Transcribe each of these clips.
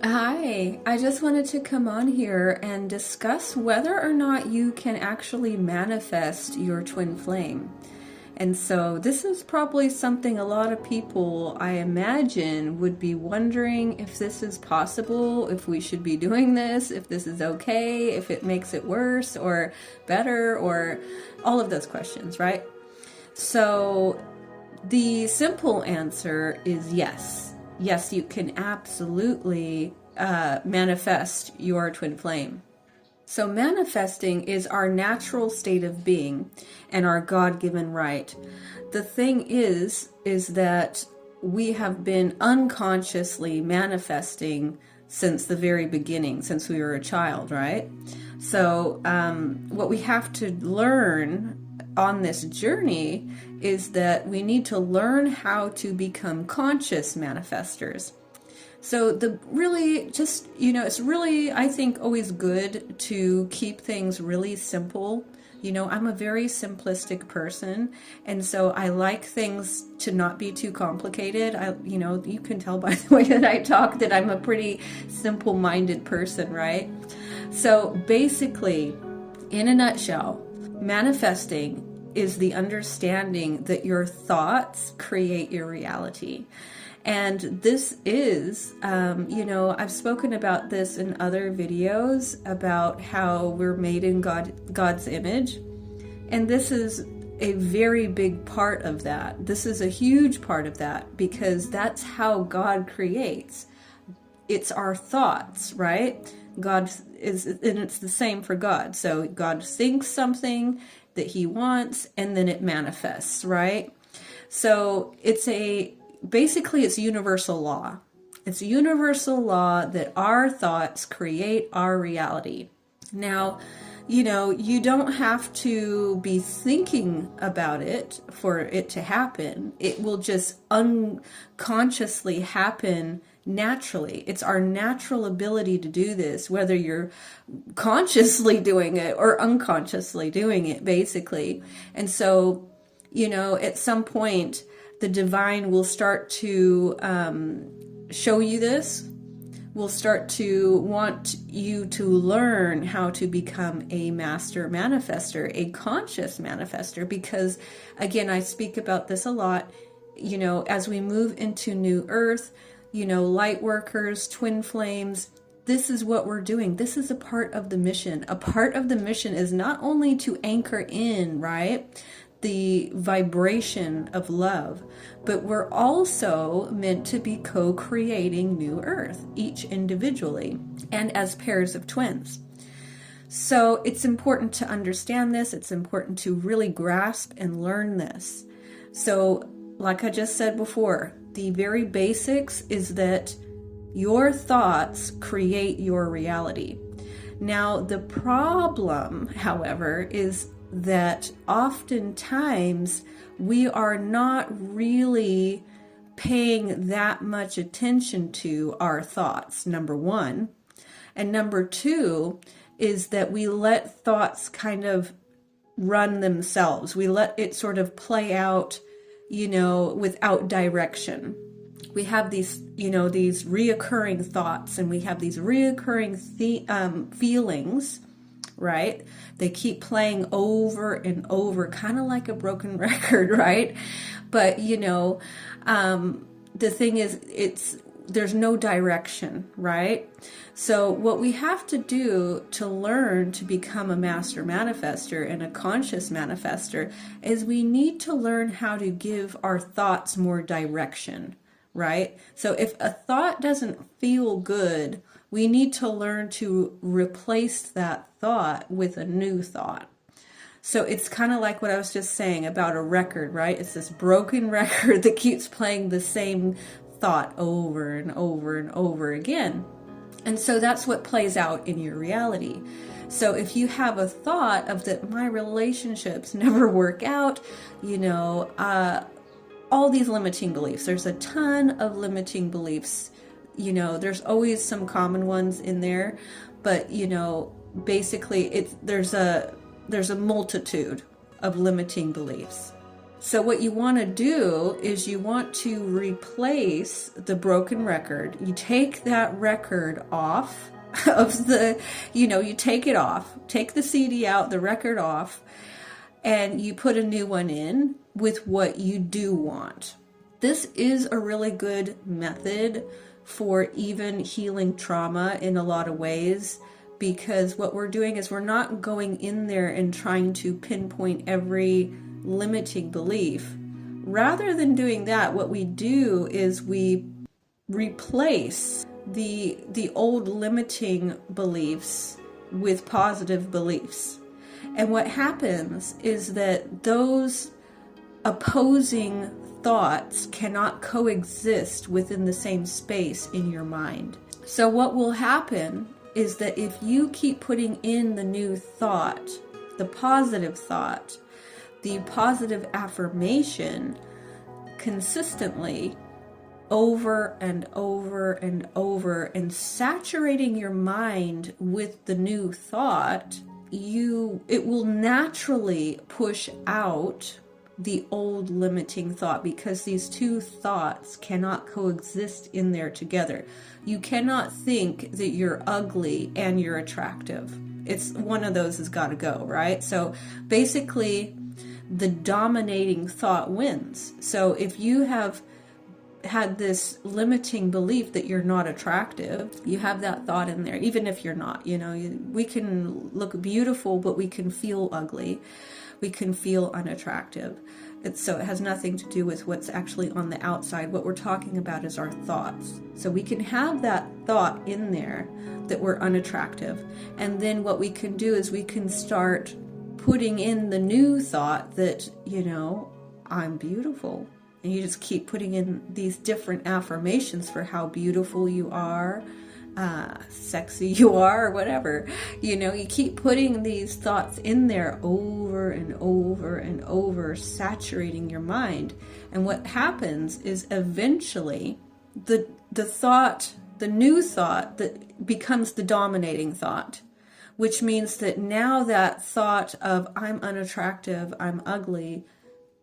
Hi, I just wanted to come on here and discuss whether or not you can actually manifest your twin flame. And so, this is probably something a lot of people, I imagine, would be wondering if this is possible, if we should be doing this, if this is okay, if it makes it worse or better, or all of those questions, right? So, the simple answer is yes. Yes, you can absolutely manifest your twin flame. So, manifesting is our natural state of being and our God given right. The thing is that we have been unconsciously manifesting since the very beginning, since we were a child, right? So, what we have to learn on this journey is that we need to learn how to become conscious manifestors. So the really just, it's really, I think, always good to keep things really simple. I'm a very simplistic person, and so I like things to not be too complicated. You can tell by the way that I talk that I'm a pretty simple-minded person, right? So basically, in a nutshell, manifesting is the understanding that your thoughts create your reality. And this is, I've spoken about this in other videos about how we're made in God's image. And this is a very big part of that. This is a huge part of that because that's how God creates. It's our thoughts, right? God is, and it's the same for God. So God thinks something that he wants, and then it manifests, right? So basically it's universal law. It's a universal law that our thoughts create our reality. Now, you don't have to be thinking about it for it to happen. It will just unconsciously happen naturally. It's our natural ability to do this, whether you're consciously doing it or unconsciously doing it, basically. And so, at some point, the divine will start to show you this, will start to want you to learn how to become a master manifester, a conscious manifester, because again, I speak about this a lot, as we move into new earth, light workers, twin flames, this is what we're doing. This is a part of the mission. A part of the mission is not only to anchor in, right, the vibration of love, but we're also meant to be co-creating new earth, each individually and as pairs of twins. So it's important to understand this. It's important to really grasp and learn this. So like I just said before, the very basics is that your thoughts create your reality. Now, the problem, however, is that oftentimes we are not really paying that much attention to our thoughts, number one. And number two is that we let thoughts kind of run themselves. We let it sort of play out, without direction. We have these reoccurring thoughts, and we have these reoccurring feelings, right? They keep playing over and over, kind of like a broken record, right? But, the thing is, there's no direction, right? So what we have to do to learn to become a master manifester and a conscious manifester is we need to learn how to give our thoughts more direction, right? So if a thought doesn't feel good, we need to learn to replace that thought with a new thought. So it's kind of like what I was just saying about a record, right? It's this broken record that keeps playing the same thought over and over and over again. And so that's what plays out in your reality. So if you have a thought of that my relationships never work out, all these limiting beliefs, there's a ton of limiting beliefs. There's always some common ones in there, but basically there's a multitude of limiting beliefs. So what you want to do is you want to replace the broken record. You take that record off of the, you take it off, take the CD out, the record off, and you put a new one in with what you do want. This is a really good method for even healing trauma in a lot of ways, because what we're doing is we're not going in there and trying to pinpoint every limiting belief. Rather than doing that, what we do is we replace the old limiting beliefs with positive beliefs. And what happens is that those opposing thoughts cannot coexist within the same space in your mind. So what will happen is that if you keep putting in the new thought, the positive affirmation consistently over and over and over, and saturating your mind with the new thought, it will naturally push out the old limiting thought, because these two thoughts cannot coexist in there together. You cannot think that you're ugly and you're attractive. It's one of those has got to go, right? So basically, the dominating thought wins. So if you have had this limiting belief that you're not attractive, you have that thought in there, even if you're not, we can look beautiful, but we can feel ugly. We can feel unattractive. So it has nothing to do with what's actually on the outside. What we're talking about is our thoughts. So we can have that thought in there that we're unattractive. And then what we can do is we can start putting in the new thought that, I'm beautiful. And you just keep putting in these different affirmations for how beautiful you are, sexy you are, or whatever. You keep putting these thoughts in there over and over and over, saturating your mind. And what happens is eventually the new thought that becomes the dominating thought, which means that now that thought of I'm unattractive, I'm ugly,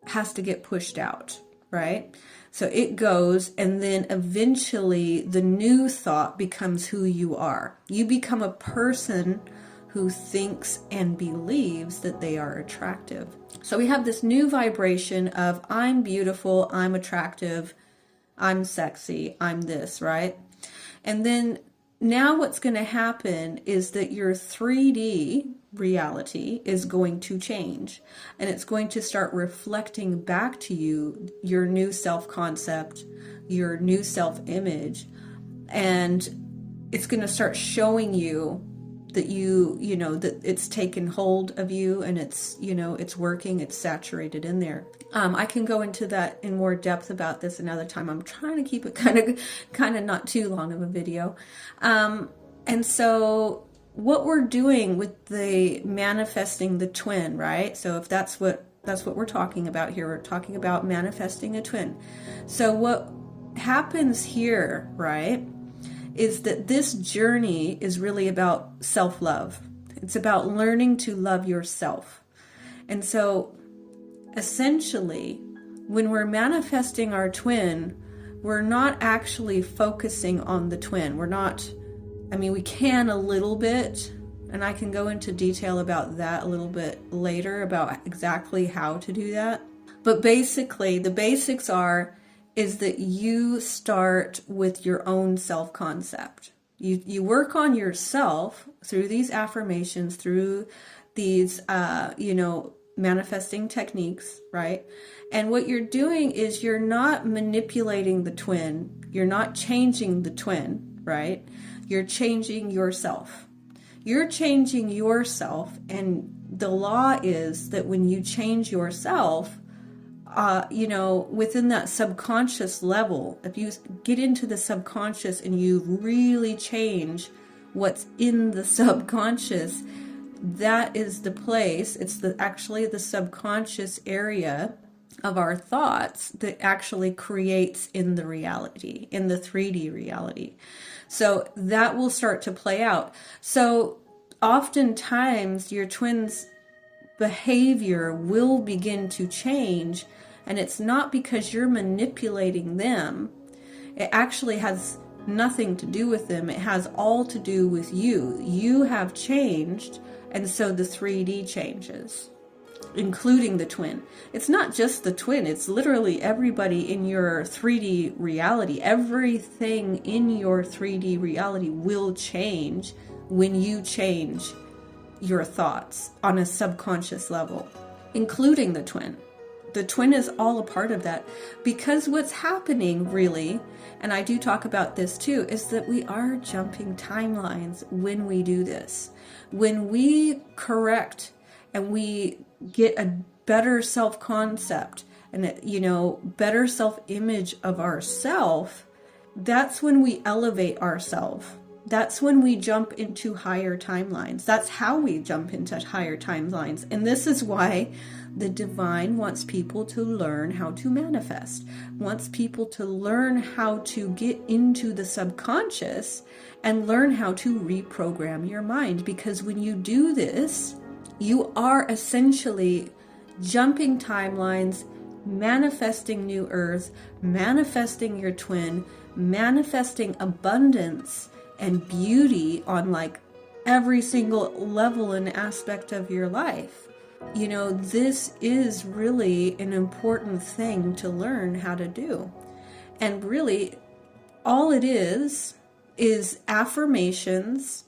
has to get pushed out, right? So it goes, and then eventually the new thought becomes who you are. You become a person who thinks and believes that they are attractive. So we have this new vibration of I'm beautiful, I'm attractive, I'm sexy, I'm this, right? And then now what's going to happen is that your 3D reality is going to change, and it's going to start reflecting back to you your new self-concept, your new self-image, and it's going to start showing you that that it's taken hold of you, and it's it's working, it's saturated in there. I can go into that in more depth about this another time. I'm trying to keep it kind of not too long of a video. And so what we're doing with the manifesting the twin, right? So if that's what we're talking about here, we're talking about manifesting a twin. So what happens here, right, is that this journey is really about self-love. It's about learning to love yourself. And so essentially, when we're manifesting our twin, we're not actually focusing on the twin. We can a little bit, and I can go into detail about that a little bit later, about exactly how to do that. But basically, the basics is that you start with your own self-concept. You work on yourself through these affirmations, through these, manifesting techniques, right? And what you're doing is you're not manipulating the twin. You're not changing the twin, right? You're changing yourself. You're changing yourself, and the law is that when you change yourself, within that subconscious level, if you get into the subconscious and you really change what's in the subconscious, that is the place, it's actually the subconscious area of our thoughts that actually creates in the reality, in the 3D reality. So that will start to play out. So oftentimes your twins behavior will begin to change. And it's not because you're manipulating them. It actually has nothing to do with them. It has all to do with you. You have changed, and so the 3D changes, including the twin. It's not just the twin, it's literally everybody in your 3D reality. Everything in your 3D reality will change when you change your thoughts on a subconscious level, including the twin. The twin is all a part of that, because what's happening really, and I do talk about this too, is that we are jumping timelines when we do this. When we correct and we get a better self-concept and, better self-image of ourself, that's when we elevate ourselves. That's when we jump into higher timelines. That's how we jump into higher timelines. And this is why the divine wants people to learn how to manifest, wants people to learn how to get into the subconscious and learn how to reprogram your mind. Because when you do this, you are essentially jumping timelines, manifesting new earth, manifesting your twin, manifesting abundance and beauty on like every single level and aspect of your life. This is really an important thing to learn how to do. And really, all it is affirmations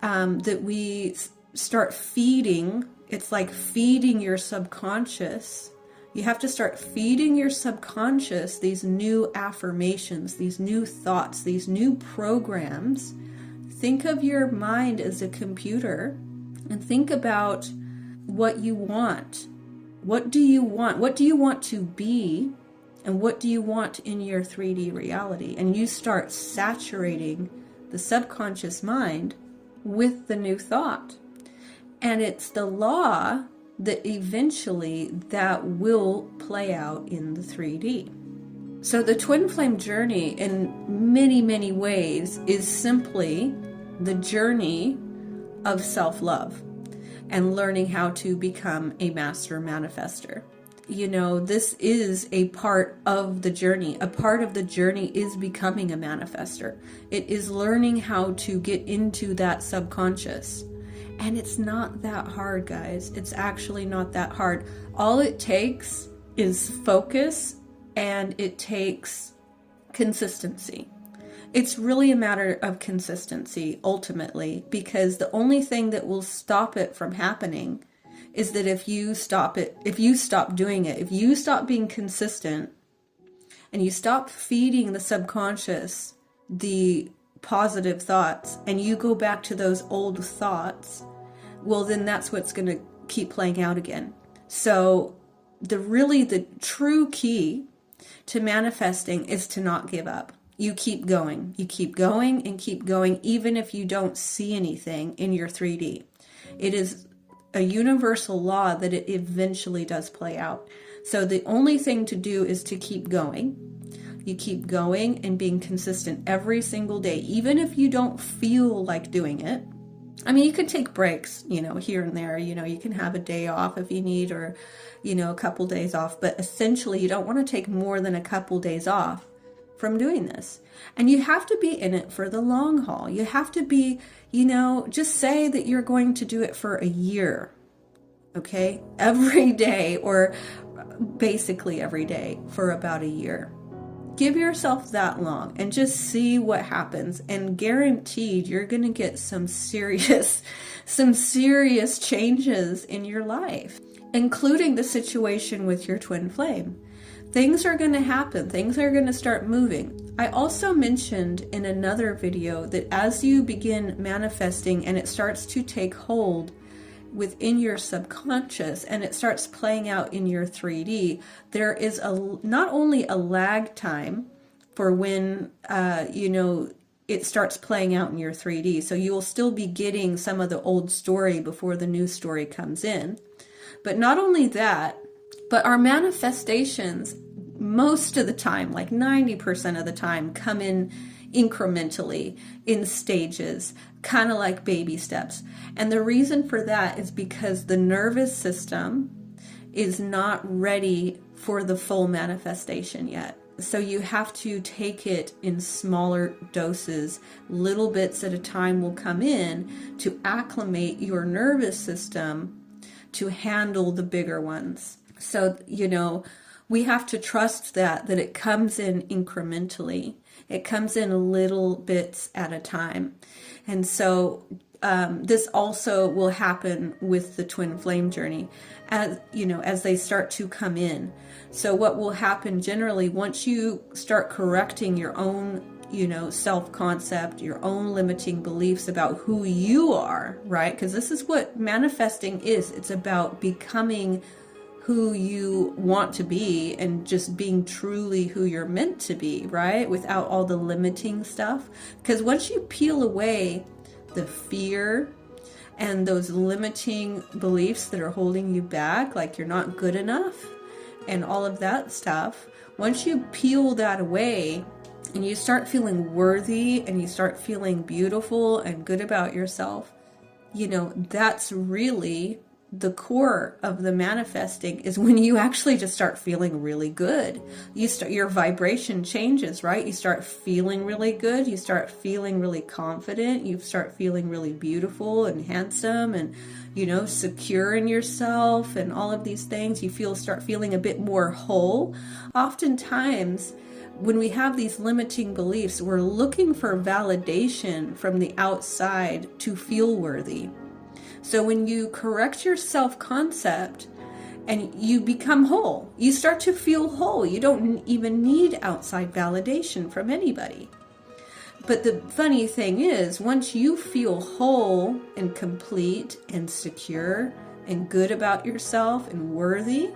that we start feeding. It's like feeding your subconscious. You have to start feeding your subconscious these new affirmations, these new thoughts, these new programs. Think of your mind as a computer and think about what you want. What do you want? What do you want to be? And what do you want in your 3D reality? And you start saturating the subconscious mind with the new thought. And it's the law that eventually that will play out in the 3D. So the twin flame journey in many, many ways is simply the journey of self-love and learning how to become a master manifester. This is a part of the journey. A part of the journey is becoming a manifester. It is learning how to get into that subconscious. And it's not that hard, guys. It's actually not that hard. All it takes is focus, and it takes consistency. It's really a matter of consistency, ultimately, because the only thing that will stop it from happening is that if you stop doing it, if you stop being consistent, and you stop feeding the subconscious the positive thoughts, and you go back to those old thoughts, well, then that's what's going to keep playing out again. So the true key to manifesting is to not give up. You keep going. You keep going and keep going, even if you don't see anything in your 3D. It is a universal law that it eventually does play out. So the only thing to do is to keep going. You keep going and being consistent every single day, even if you don't feel like doing it. I mean, you can take breaks, here and there. You can have a day off if you need, or, a couple days off. But essentially, you don't want to take more than a couple days off from doing this. And you have to be in it for the long haul. You have to be, just say that you're going to do it for a year. Okay? Every day, or basically every day for about a year. Give yourself that long and just see what happens, and guaranteed you're going to get some serious changes in your life, including the situation with your twin flame. Things are going to happen. Things are going to start moving. I also mentioned in another video that as you begin manifesting and it starts to take hold within your subconscious and it starts playing out in your 3D, there is not only a lag time for when it starts playing out in your 3D, so you will still be getting some of the old story before the new story comes in. But not only that, but our manifestations most of the time, like 90% of the time, come in incrementally, in stages, kind of like baby steps. And the reason for that is because the nervous system is not ready for the full manifestation yet. So you have to take it in smaller doses. Little bits at a time will come in to acclimate your nervous system to handle the bigger ones. So, we have to trust that it comes in incrementally. It comes in little bits at a time. And so this also will happen with the twin flame journey as they start to come in. So what will happen generally, once you start correcting your own self-concept, your own limiting beliefs about who you are, right? Because this is what manifesting is. It's about becoming who you want to be and just being truly who you're meant to be, right? Without all the limiting stuff. Because once you peel away the fear and those limiting beliefs that are holding you back, like you're not good enough and all of that stuff, once you peel that away and you start feeling worthy and you start feeling beautiful and good about yourself, that's really the core of the manifesting, is when you actually just start feeling really good. Your vibration changes, right? You start feeling really good. You start feeling really confident. You start feeling really beautiful and handsome and, secure in yourself and all of these things. You start feeling a bit more whole. Oftentimes, when we have these limiting beliefs, we're looking for validation from the outside to feel worthy. So when you correct your self-concept and you become whole, you start to feel whole. You don't even need outside validation from anybody. But the funny thing is, once you feel whole and complete and secure and good about yourself and worthy,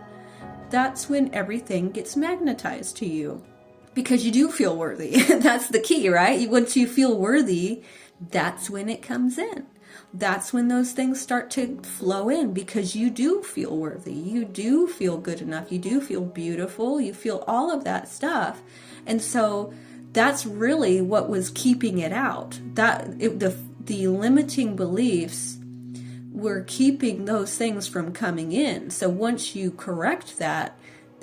that's when everything gets magnetized to you. Because you do feel worthy. That's the key, right? Once you feel worthy, that's when it comes in. That's when those things start to flow in, because you do feel worthy. You do feel good enough. You do feel beautiful. You feel all of that stuff. And so that's really what was keeping it out. The limiting beliefs were keeping those things from coming in. So once you correct that,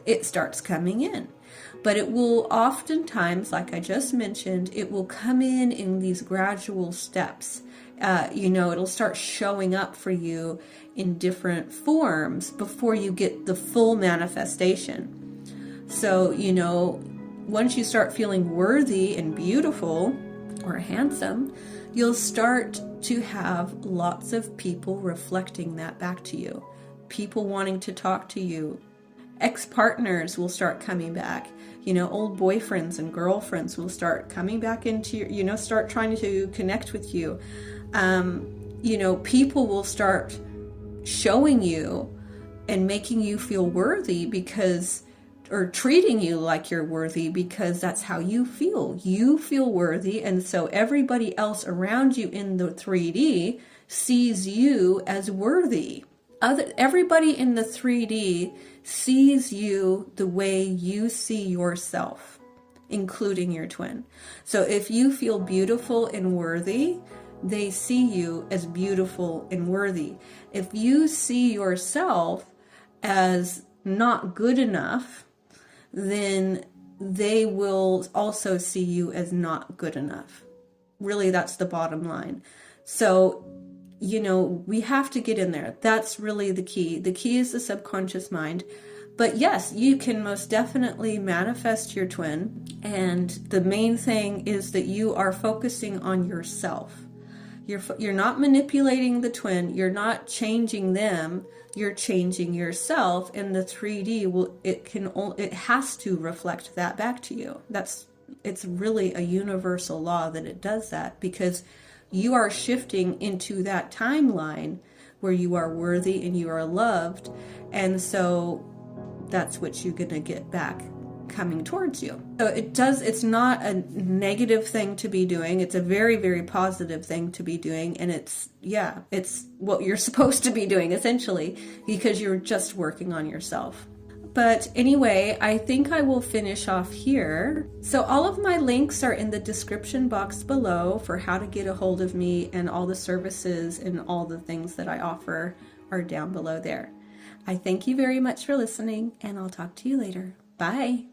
it starts coming in. But it will oftentimes, like I just mentioned, it will come in these gradual steps. It'll start showing up for you in different forms before you get the full manifestation. So, once you start feeling worthy and beautiful or handsome, you'll start to have lots of people reflecting that back to you. People wanting to talk to you. Ex-partners will start coming back. Old boyfriends and girlfriends will start coming back into your, start trying to connect with you. People will start showing you and making you feel worthy or treating you like you're worthy, because that's how you feel. You feel worthy. And so everybody else around you in the 3D sees you as worthy. Everybody in the 3D sees you the way you see yourself, including your twin. So if you feel beautiful and worthy, they see you as beautiful and worthy. If you see yourself as not good enough, then they will also see you as not good enough. Really, that's the bottom line. So, we have to get in there. That's really the key. The key is the subconscious mind. But yes, you can most definitely manifest your twin. And the main thing is that you are focusing on yourself. You're not manipulating the twin. You're not changing them. You're changing yourself. And the 3D it has to reflect that back to you. It's really a universal law that it does that, because you are shifting into that timeline where you are worthy and you are loved. And so that's what you're going to get back coming towards you. So it's not a negative thing to be doing. It's a very, very positive thing to be doing. And it's what you're supposed to be doing, essentially, because you're just working on yourself. But anyway, I think I will finish off here. So all of my links are in the description box below for how to get a hold of me, and all the services and all the things that I offer are down below there. I thank you very much for listening, and I'll talk to you later. Bye.